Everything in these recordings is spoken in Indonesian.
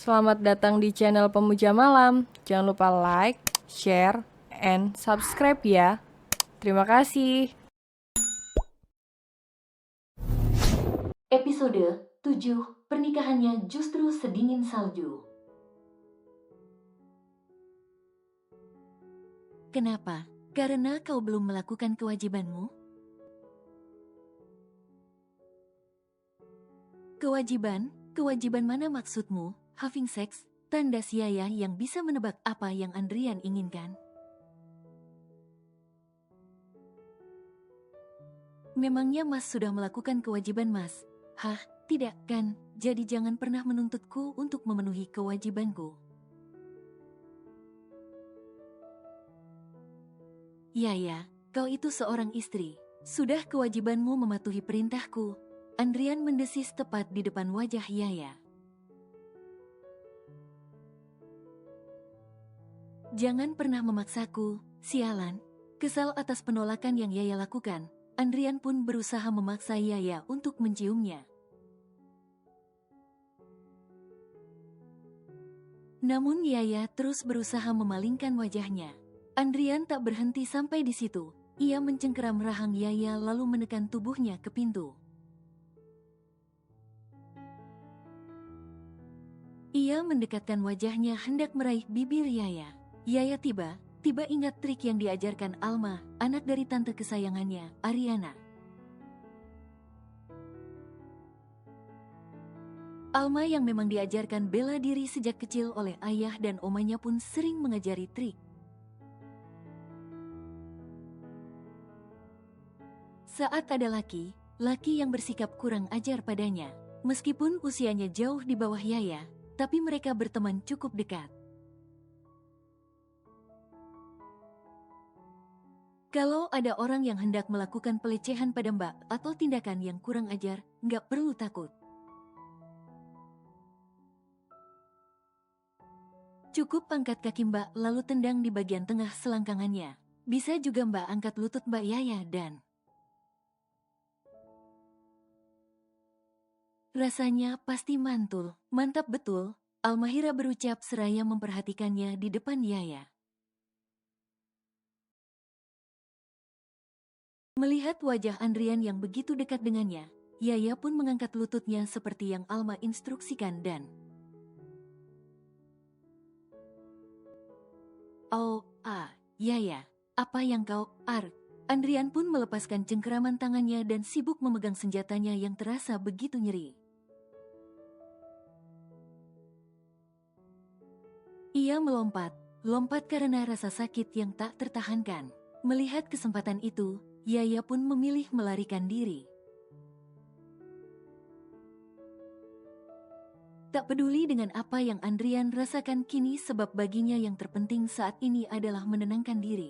Selamat datang di channel Pemuja Malam. Jangan lupa like, share, and subscribe ya. Terima kasih. Episode 7, Pernikahannya Justru Sedingin Salju. Kenapa? Karena kau belum melakukan kewajibanmu? Kewajiban? Kewajiban mana maksudmu? Having sex? Tanda siaya yang bisa menebak apa yang Andrian inginkan. Memangnya Mas sudah melakukan kewajiban Mas? Hah? Tidak kan? Jadi jangan pernah menuntutku untuk memenuhi kewajibanku. Ya, kau itu seorang istri. Sudah kewajibanmu mematuhi perintahku. Andrian mendesis tepat di depan wajah Yaya. Jangan pernah memaksaku, sialan. Kesal atas penolakan yang Yaya lakukan, Andrian pun berusaha memaksa Yaya untuk menciumnya. Namun Yaya terus berusaha memalingkan wajahnya. Andrian tak berhenti sampai di situ. Ia mencengkeram rahang Yaya lalu menekan tubuhnya ke pintu. Ia mendekatkan wajahnya hendak meraih bibir Yaya. Yaya tiba ingat trik yang diajarkan Alma, anak dari tante kesayangannya, Ariana. Alma yang memang diajarkan bela diri sejak kecil oleh ayah dan omanya pun sering mengajari trik. Saat ada laki yang bersikap kurang ajar padanya, meskipun usianya jauh di bawah Yaya, tapi mereka berteman cukup dekat. Kalau ada orang yang hendak melakukan pelecehan pada Mbak atau tindakan yang kurang ajar, nggak perlu takut. Cukup angkat kaki Mbak lalu tendang di bagian tengah selangkangannya. Bisa juga Mbak angkat lutut Mbak Yaya dan... Rasanya pasti mantul. Mantap betul, Almahira berucap seraya memperhatikannya di depan Yaya. Melihat wajah Andrian yang begitu dekat dengannya, Yaya pun mengangkat lututnya seperti yang Alma instruksikan dan... Oh, Yaya, apa yang kau... Andrian pun melepaskan cengkeraman tangannya dan sibuk memegang senjatanya yang terasa begitu nyeri. Ia lompat karena rasa sakit yang tak tertahankan. Melihat kesempatan itu, Yaya pun memilih melarikan diri. Tak peduli dengan apa yang Andrian rasakan kini sebab baginya yang terpenting saat ini adalah menenangkan diri.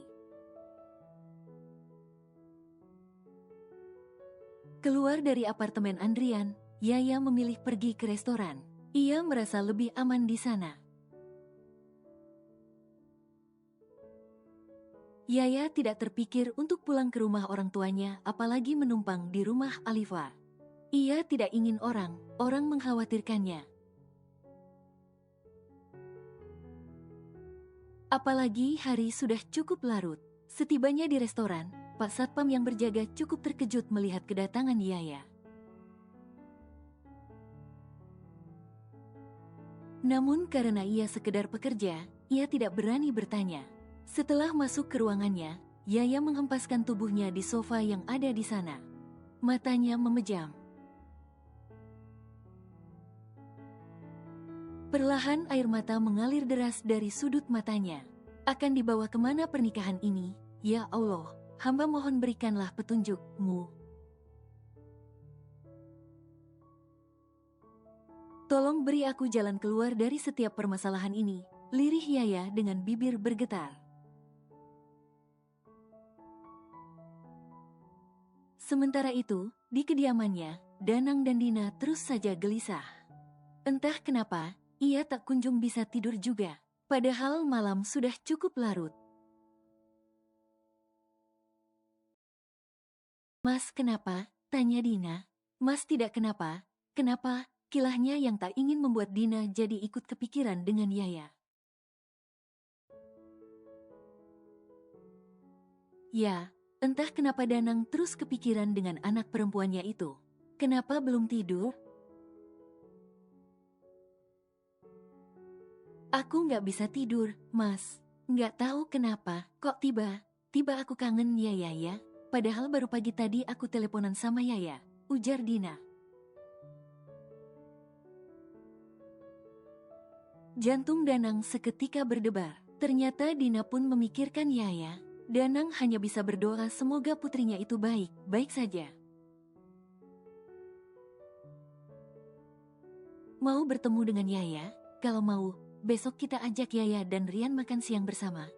Keluar dari apartemen Andrian, Yaya memilih pergi ke restoran. Ia merasa lebih aman di sana. Yaya tidak terpikir untuk pulang ke rumah orang tuanya, apalagi menumpang di rumah Alifa. Ia tidak ingin orang mengkhawatirkannya. Apalagi hari sudah cukup larut. Setibanya di restoran, Pak Satpam yang berjaga cukup terkejut melihat kedatangan Yaya. Namun karena ia sekedar pekerja, ia tidak berani bertanya. Setelah masuk ke ruangannya, Yaya menghempaskan tubuhnya di sofa yang ada di sana. Matanya memejam. Perlahan air mata mengalir deras dari sudut matanya. Akan dibawa kemana pernikahan ini? Ya Allah, hamba mohon berikanlah petunjuk-Mu. Tolong beri aku jalan keluar dari setiap permasalahan ini, lirih Yaya dengan bibir bergetar. Sementara itu, di kediamannya, Danang dan Dina terus saja gelisah. Entah kenapa, ia tak kunjung bisa tidur juga. Padahal malam sudah cukup larut. Mas kenapa? Tanya Dina. Mas tidak kenapa. Kenapa? kilahnya yang tak ingin membuat Dina jadi ikut kepikiran dengan Yaya. Ya, entah kenapa Danang terus kepikiran dengan anak perempuannya itu. Kenapa belum tidur? Aku nggak bisa tidur, Mas. Nggak tahu kenapa, kok tiba aku kangen Yaya ya. Padahal baru pagi tadi aku teleponan sama Yaya, ujar Dina. Jantung Danang seketika berdebar. Ternyata Dina pun memikirkan Yaya. Danang hanya bisa berdoa semoga putrinya itu baik saja. Mau bertemu dengan Yaya? Kalau mau, besok kita ajak Yaya dan Rian makan siang bersama.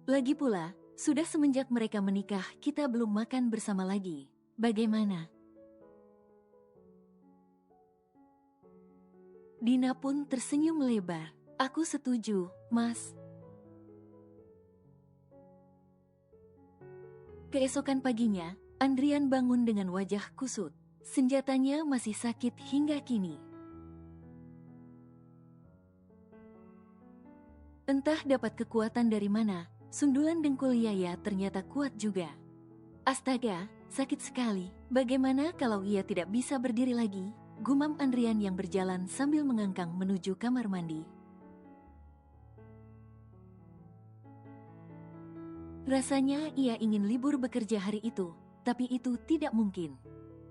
Lagi pula, sudah semenjak mereka menikah kita belum makan bersama lagi. Bagaimana? Dina pun tersenyum lebar. Aku setuju, Mas. Keesokan paginya, Andrian bangun dengan wajah kusut. Senjatanya masih sakit hingga kini. Entah dapat kekuatan dari mana, sundulan dengkul Yaya ternyata kuat juga. Astaga, sakit sekali. Bagaimana kalau ia tidak bisa berdiri lagi? Gumam Andrian yang berjalan sambil mengangkang menuju kamar mandi. Rasanya ia ingin libur bekerja hari itu, tapi itu tidak mungkin.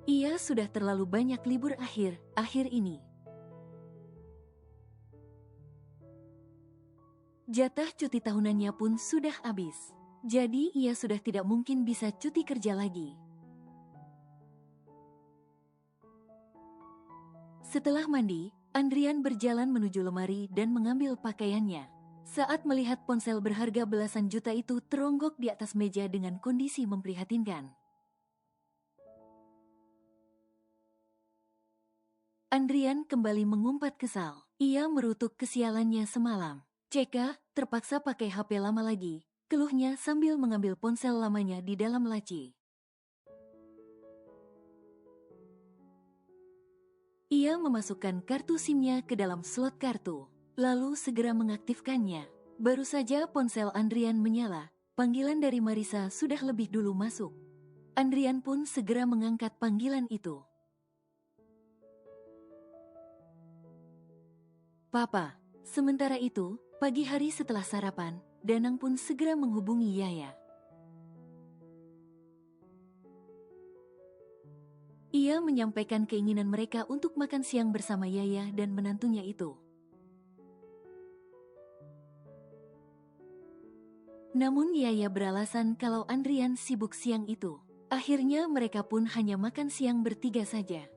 Ia sudah terlalu banyak libur akhir ini. Jatah cuti tahunannya pun sudah habis. Jadi ia sudah tidak mungkin bisa cuti kerja lagi. Setelah mandi, Andrian berjalan menuju lemari dan mengambil pakaiannya. Saat melihat ponsel berharga belasan juta itu teronggok di atas meja dengan kondisi memprihatinkan. Andrian kembali mengumpat kesal. Ia merutuk kesialannya semalam. Ceka, terpaksa pakai HP lama lagi, keluhnya sambil mengambil ponsel lamanya di dalam laci. Ia memasukkan kartu SIM-nya ke dalam slot kartu, lalu segera mengaktifkannya. Baru saja ponsel Andrian menyala, panggilan dari Marisa sudah lebih dulu masuk. Andrian pun segera mengangkat panggilan itu. Papa. Sementara itu, pagi hari setelah sarapan, Danang pun segera menghubungi Yaya. Ia menyampaikan keinginan mereka untuk makan siang bersama Yaya dan menantunya itu. Namun Yaya beralasan kalau Andrian sibuk siang itu. Akhirnya mereka pun hanya makan siang bertiga saja.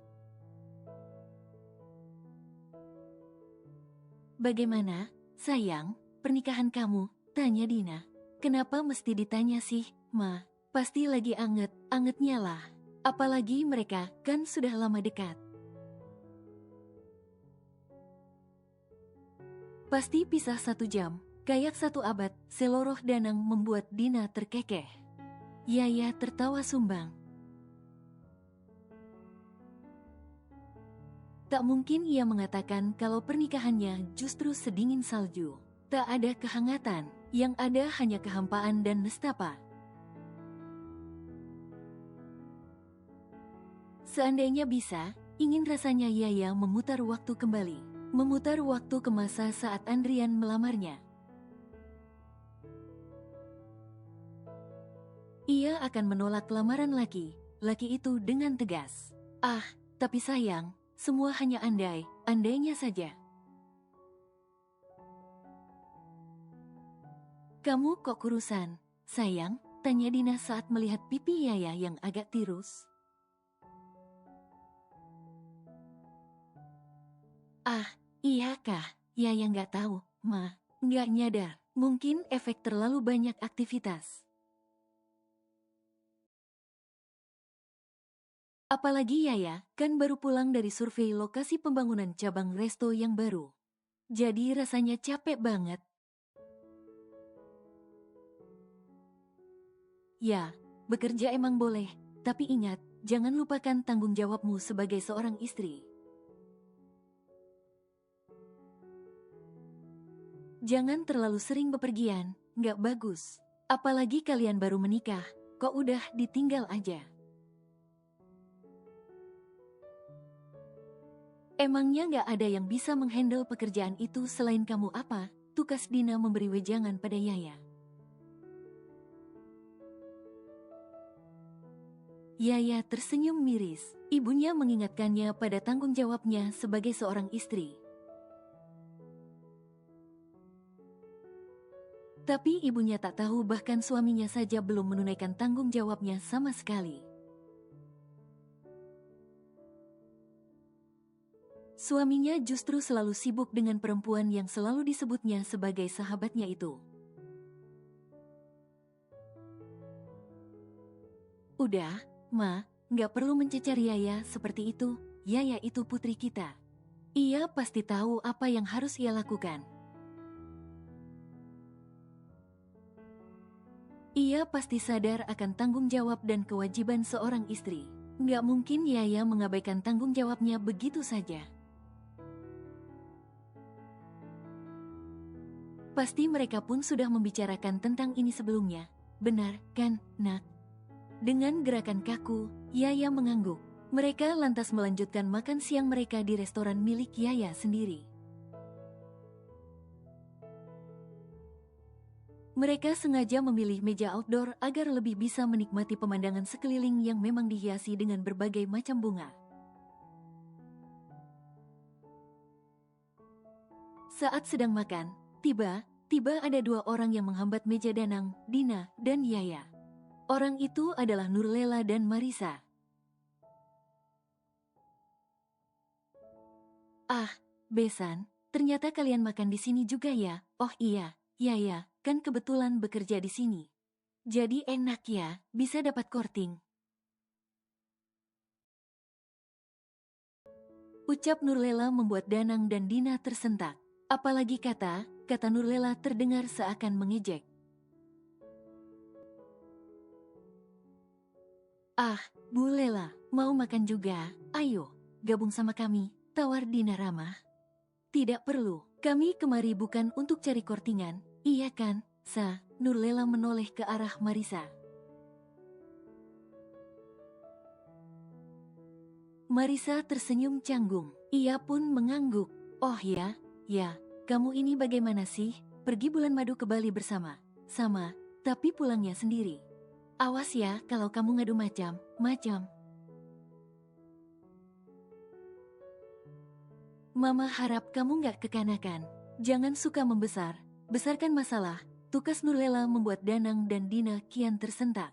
Bagaimana, sayang, pernikahan kamu? Tanya Dina. Kenapa mesti ditanya sih, Ma? Pasti lagi anget-angetnya lah. Apalagi mereka kan sudah lama dekat. Pasti pisah 1 jam, kayak 1 abad, seloroh Danang membuat Dina terkekeh. Yaya tertawa sumbang. Tak mungkin ia mengatakan kalau pernikahannya justru sedingin salju. Tak ada kehangatan, yang ada hanya kehampaan dan nestapa. Seandainya bisa, ingin rasanya Yaya memutar waktu kembali. Memutar waktu ke masa saat Andrian melamarnya. Ia akan menolak lamaran laki itu dengan tegas. Ah, tapi sayang, semua hanya andainya saja. Kamu kok kurusan, sayang? Tanya Dina saat melihat pipi Yaya yang agak tirus. Ah, iya kah? Yaya nggak tahu, Ma. Nggak nyadar. Mungkin efek terlalu banyak aktivitas. Apalagi Yaya, kan baru pulang dari survei lokasi pembangunan cabang resto yang baru. Jadi rasanya capek banget. Ya, bekerja emang boleh, tapi ingat, jangan lupakan tanggung jawabmu sebagai seorang istri. Jangan terlalu sering bepergian, nggak bagus. Apalagi kalian baru menikah, kok udah ditinggal aja. Emangnya nggak ada yang bisa menghandle pekerjaan itu selain kamu apa? Tukas Dina memberi wejangan pada Yaya. Yaya tersenyum miris. Ibunya mengingatkannya pada tanggung jawabnya sebagai seorang istri. Tapi ibunya tak tahu bahkan suaminya saja belum menunaikan tanggung jawabnya sama sekali. Suaminya justru selalu sibuk dengan perempuan yang selalu disebutnya sebagai sahabatnya itu. Udah, Ma, nggak perlu mencecar Yaya seperti itu. Yaya itu putri kita. Ia pasti tahu apa yang harus ia lakukan. Ia pasti sadar akan tanggung jawab dan kewajiban seorang istri. Nggak mungkin Yaya mengabaikan tanggung jawabnya begitu saja. Pasti mereka pun sudah membicarakan tentang ini sebelumnya. Benar, kan, Nak? Dengan gerakan kaku, Yaya mengangguk. Mereka lantas melanjutkan makan siang mereka di restoran milik Yaya sendiri. Mereka sengaja memilih meja outdoor agar lebih bisa menikmati pemandangan sekeliling yang memang dihiasi dengan berbagai macam bunga. Saat sedang makan, tiba-tiba ada dua orang yang menghambat meja Danang, Dina, dan Yaya. Orang itu adalah Nurlela dan Marisa. Ah, Besan, ternyata kalian makan di sini juga ya? Oh iya, Yaya, kan kebetulan bekerja di sini. Jadi enak ya, bisa dapat korting. Ucap Nurlela membuat Danang dan Dina tersentak. Apalagi kata Nurlela terdengar seakan mengejek. Ah, Bu Lela, mau makan juga? Ayo, gabung sama kami, tawar Dina ramah. Tidak perlu, kami kemari bukan untuk cari kortingan, iya kan, Sa? Nurlela menoleh ke arah Marisa. Marisa tersenyum canggung, ia pun mengangguk. Oh ya, kamu ini bagaimana sih? Pergi bulan madu ke Bali bersama? Sama, tapi pulangnya sendiri. Awas ya kalau kamu ngadu macam. Mama harap kamu gak kekanakan. Jangan suka besarkan masalah. Tukas Nurlela membuat Danang dan Dina kian tersentak.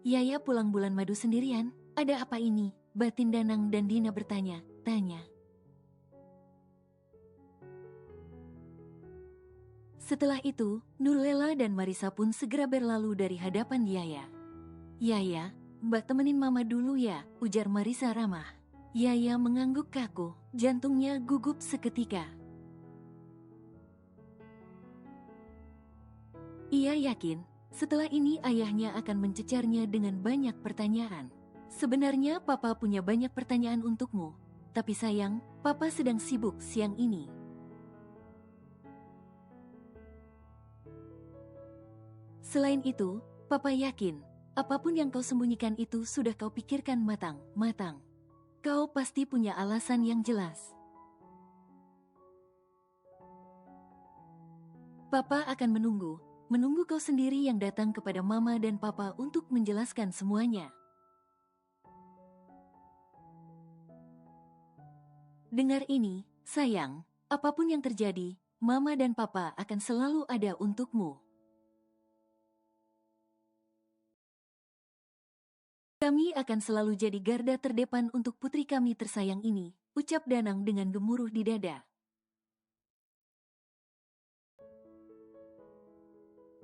Yaya pulang bulan madu sendirian? Ada apa ini? Batin Danang dan Dina bertanya-tanya. Setelah itu, Nurlela dan Marisa pun segera berlalu dari hadapan Yaya. Yaya, Mbak temenin Mama dulu ya, ujar Marisa ramah. Yaya mengangguk kaku, jantungnya gugup seketika. Ia yakin, setelah ini ayahnya akan mencecarnya dengan banyak pertanyaan. Sebenarnya Papa punya banyak pertanyaan untukmu, tapi sayang, Papa sedang sibuk siang ini. Selain itu, Papa yakin, apapun yang kau sembunyikan itu sudah kau pikirkan matang. Kau pasti punya alasan yang jelas. Papa akan menunggu kau sendiri yang datang kepada Mama dan Papa untuk menjelaskan semuanya. Dengar ini, sayang, apapun yang terjadi, Mama dan Papa akan selalu ada untukmu. Kami akan selalu jadi garda terdepan untuk putri kami tersayang ini, ucap Danang dengan gemuruh di dada.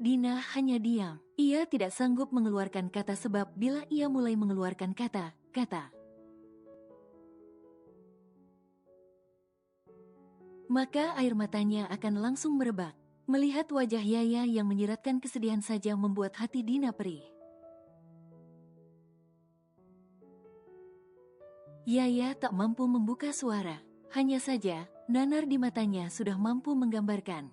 Dina hanya diam. Ia tidak sanggup mengeluarkan kata sebab bila ia mulai mengeluarkan kata, maka air matanya akan langsung merebak. Melihat wajah Yaya yang menyiratkan kesedihan saja membuat hati Dina perih. Yaya tak mampu membuka suara, hanya saja nanar di matanya sudah mampu menggambarkan.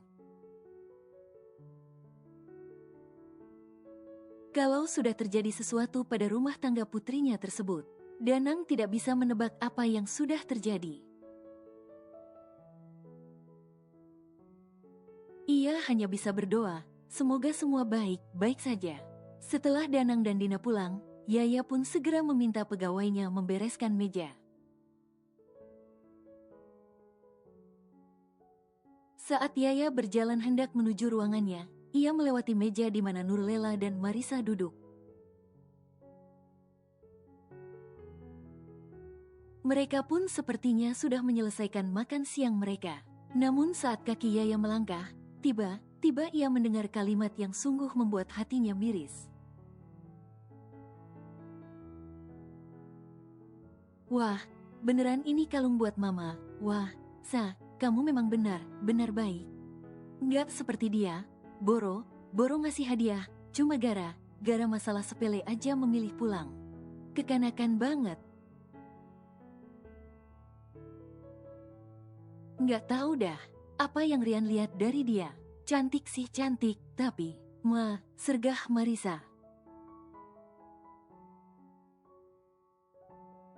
Kalau sudah terjadi sesuatu pada rumah tangga putrinya tersebut, Danang tidak bisa menebak apa yang sudah terjadi. Ia hanya bisa berdoa, semoga semua baik-baik saja. Setelah Danang dan Dina pulang, Yaya pun segera meminta pegawainya membereskan meja. Saat Yaya berjalan hendak menuju ruangannya, ia melewati meja di mana Nurlela dan Marisa duduk. Mereka pun sepertinya sudah menyelesaikan makan siang mereka. Namun saat kaki Yaya melangkah, tiba-tiba ia mendengar kalimat yang sungguh membuat hatinya miris. Wah, beneran ini kalung buat mama. Wah, Sa, kamu memang benar baik. Nggak seperti dia, Boro ngasih hadiah, cuma gara masalah sepele aja memilih pulang. Kekanakan banget. Nggak tahu dah, apa yang Rian lihat dari dia. Cantik sih cantik, tapi, sergah Marisa.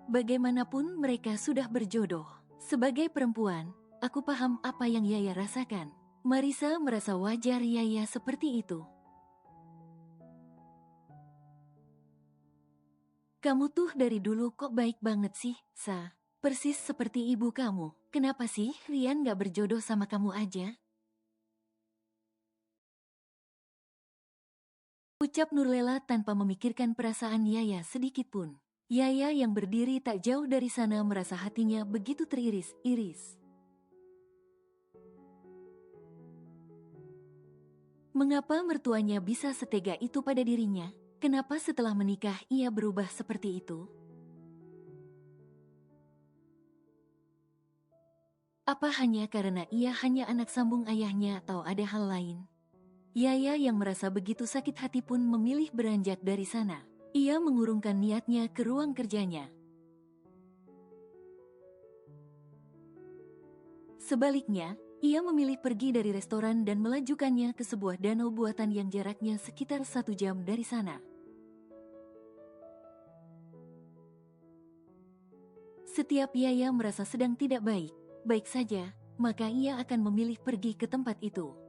Bagaimanapun mereka sudah berjodoh. Sebagai perempuan, aku paham apa yang Yaya rasakan. Marisa merasa wajar Yaya seperti itu. Kamu tuh dari dulu kok baik banget sih, Sa. Persis seperti ibu kamu. Kenapa sih Rian gak berjodoh sama kamu aja? Ucap Nurlela tanpa memikirkan perasaan Yaya sedikit pun. Yaya yang berdiri tak jauh dari sana merasa hatinya begitu teriris-iris. Mengapa mertuanya bisa setega itu pada dirinya? Kenapa setelah menikah ia berubah seperti itu? Apa hanya karena ia hanya anak sambung ayahnya atau ada hal lain? Yaya yang merasa begitu sakit hati pun memilih beranjak dari sana. Ia mengurungkan niatnya ke ruang kerjanya. Sebaliknya, ia memilih pergi dari restoran dan melajukannya ke sebuah danau buatan yang jaraknya sekitar 1 jam dari sana. Setiap Yaya merasa sedang tidak baik saja, maka ia akan memilih pergi ke tempat itu.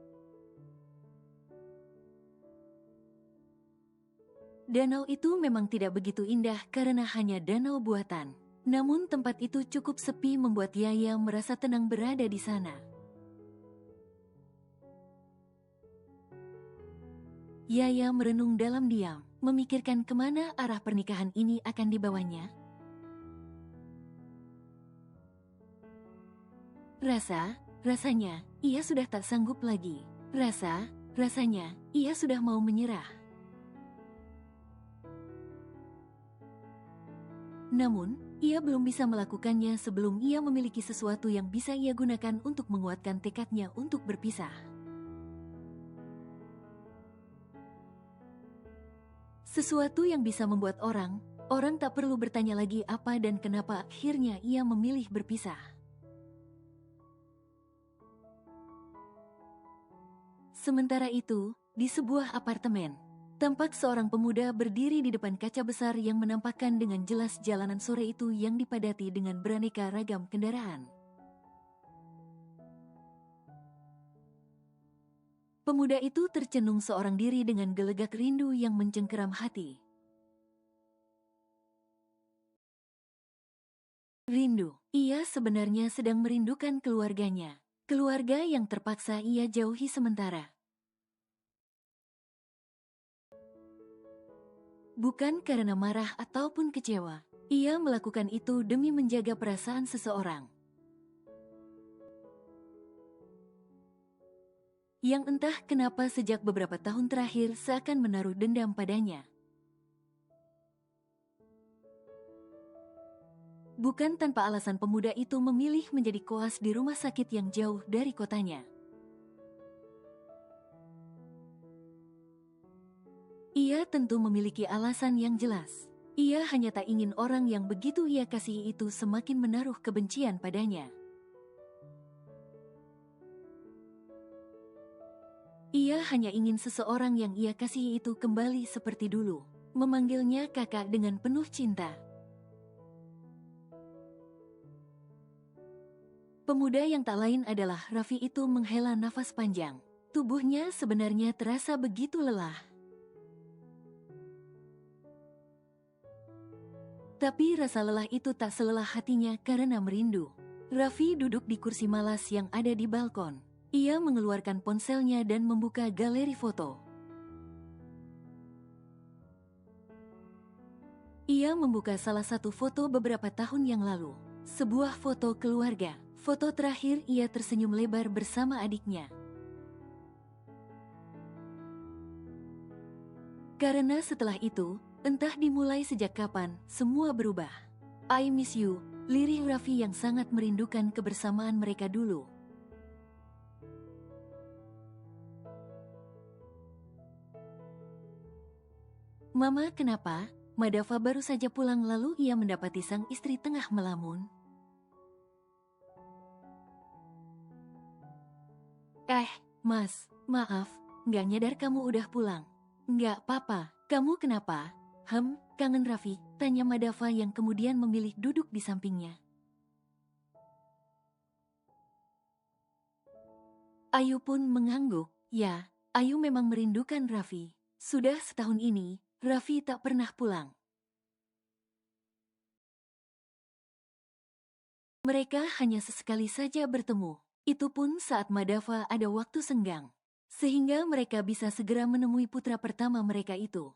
Danau itu memang tidak begitu indah karena hanya danau buatan. Namun tempat itu cukup sepi membuat Yaya merasa tenang berada di sana. Yaya merenung dalam diam, memikirkan kemana arah pernikahan ini akan dibawanya. Rasanya, ia sudah tak sanggup lagi. Rasanya, ia sudah mau menyerah. Namun, ia belum bisa melakukannya sebelum ia memiliki sesuatu yang bisa ia gunakan untuk menguatkan tekadnya untuk berpisah. Sesuatu yang bisa membuat orang tak perlu bertanya lagi apa dan kenapa akhirnya ia memilih berpisah. Sementara itu, di sebuah apartemen, tampak seorang pemuda berdiri di depan kaca besar yang menampakkan dengan jelas jalanan sore itu yang dipadati dengan beraneka ragam kendaraan. Pemuda itu tercenung seorang diri dengan gelegak rindu yang mencengkeram hati. Rindu, ia sebenarnya sedang merindukan keluarganya. Keluarga yang terpaksa ia jauhi sementara. Bukan karena marah ataupun kecewa, ia melakukan itu demi menjaga perasaan seseorang. Yang entah kenapa sejak beberapa tahun terakhir seakan menaruh dendam padanya. Bukan tanpa alasan pemuda itu memilih menjadi koas di rumah sakit yang jauh dari kotanya. Ia tentu memiliki alasan yang jelas. Ia hanya tak ingin orang yang begitu ia kasihi itu semakin menaruh kebencian padanya. Ia hanya ingin seseorang yang ia kasihi itu kembali seperti dulu, memanggilnya kakak dengan penuh cinta. Pemuda yang tak lain adalah Raffi itu menghela nafas panjang. Tubuhnya sebenarnya terasa begitu lelah. Tapi rasa lelah itu tak selelah hatinya karena merindu. Raffi duduk di kursi malas yang ada di balkon. Ia mengeluarkan ponselnya dan membuka galeri foto. Ia membuka salah satu foto beberapa tahun yang lalu. Sebuah foto keluarga. Foto terakhir ia tersenyum lebar bersama adiknya. Karena setelah itu, entah dimulai sejak kapan, semua berubah. I miss you, lirih Raffi yang sangat merindukan kebersamaan mereka dulu. Mama, kenapa? Madava baru saja pulang lalu ia mendapati sang istri tengah melamun. Mas, maaf, nggak nyadar kamu udah pulang. Nggak, Papa, kamu kenapa? Kangen Raffi, tanya Madava yang kemudian memilih duduk di sampingnya. Ayu pun mengangguk, ya, Ayu memang merindukan Raffi. Sudah setahun ini, Raffi tak pernah pulang. Mereka hanya sesekali saja bertemu. Itu pun saat Madava ada waktu senggang. Sehingga mereka bisa segera menemui putra pertama mereka itu.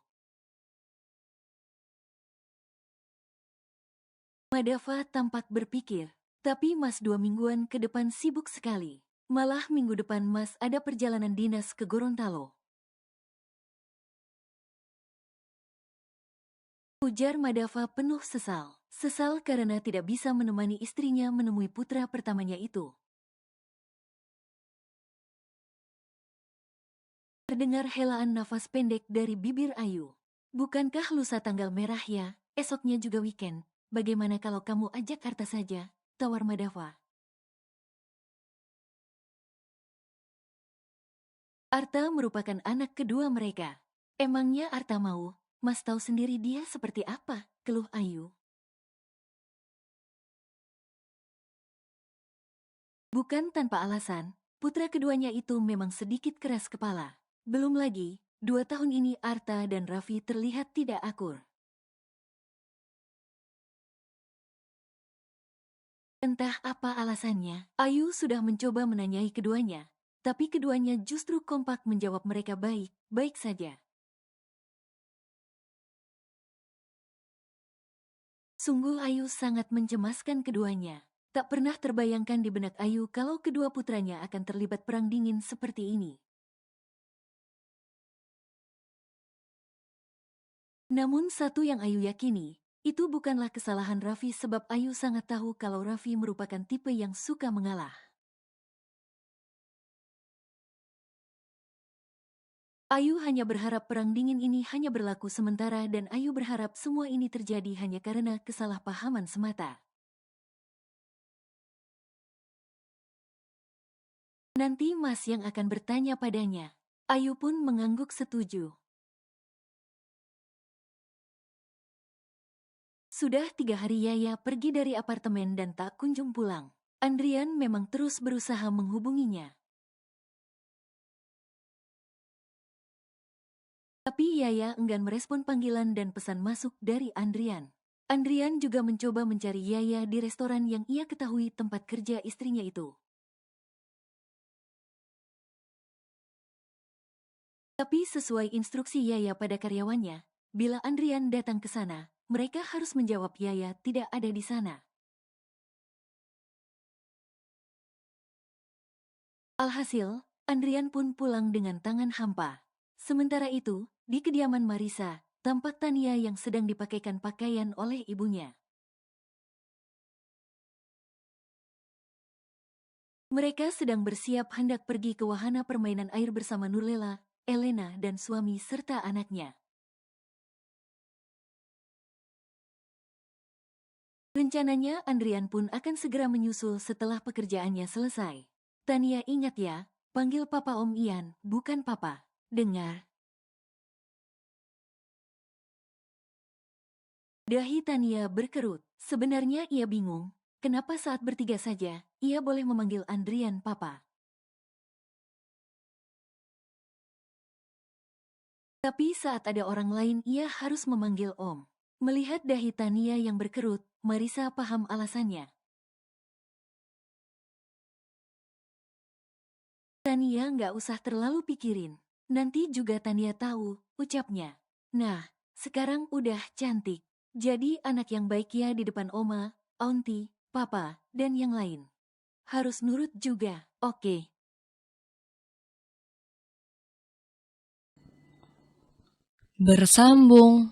Madava tampak berpikir, tapi Mas 2 mingguan ke depan sibuk sekali. Malah minggu depan Mas ada perjalanan dinas ke Gorontalo. Ujar Madava penuh sesal. Sesal karena tidak bisa menemani istrinya menemui putra pertamanya itu. Terdengar helaan nafas pendek dari bibir Ayu. Bukankah lusa tanggal merah ya? Esoknya juga weekend. Bagaimana kalau kamu ajak Arta saja? Tawar Madava. Arta merupakan anak kedua mereka. Emangnya Arta mau? Mas tahu sendiri dia seperti apa? Keluh Ayu. Bukan tanpa alasan, putra keduanya itu memang sedikit keras kepala. Belum lagi, 2 tahun ini Arta dan Raffi terlihat tidak akur. Entah apa alasannya, Ayu sudah mencoba menanyai keduanya, tapi keduanya justru kompak menjawab mereka baik-baik saja. Sungguh Ayu sangat mencemaskan keduanya. Tak pernah terbayangkan di benak Ayu kalau kedua putranya akan terlibat perang dingin seperti ini. Namun satu yang Ayu yakini, itu bukanlah kesalahan Raffi sebab Ayu sangat tahu kalau Raffi merupakan tipe yang suka mengalah. Ayu hanya berharap perang dingin ini hanya berlaku sementara dan Ayu berharap semua ini terjadi hanya karena kesalahpahaman semata. Nanti Mas yang akan bertanya padanya. Ayu pun mengangguk setuju. Sudah 3 hari Yaya pergi dari apartemen dan tak kunjung pulang. Andrian memang terus berusaha menghubunginya. Tapi Yaya enggan merespon panggilan dan pesan masuk dari Andrian. Andrian juga mencoba mencari Yaya di restoran yang ia ketahui tempat kerja istrinya itu. Tapi sesuai instruksi Yaya pada karyawannya, bila Andrian datang ke sana, mereka harus menjawab Yaya tidak ada di sana. Alhasil, Andrian pun pulang dengan tangan hampa. Sementara itu, di kediaman Marisa, tampak Tania yang sedang dipakaikan pakaian oleh ibunya. Mereka sedang bersiap hendak pergi ke wahana permainan air bersama Nurlela, Elena dan suami serta anaknya. Rencananya Andrian pun akan segera menyusul setelah pekerjaannya selesai. Tania ingat ya, panggil Papa Om Ian, bukan Papa. Dengar. Dahi Tania berkerut. Sebenarnya ia bingung, kenapa saat bertiga saja, ia boleh memanggil Andrian Papa. Tapi saat ada orang lain ia harus memanggil Om. Melihat dahi Tania yang berkerut, Marisa paham alasannya. Tania nggak usah terlalu pikirin. Nanti juga Tania tahu, ucapnya. Nah, sekarang udah cantik. Jadi anak yang baik ya di depan Oma, Aunty, Papa, dan yang lain. Harus nurut juga, oke? Bersambung.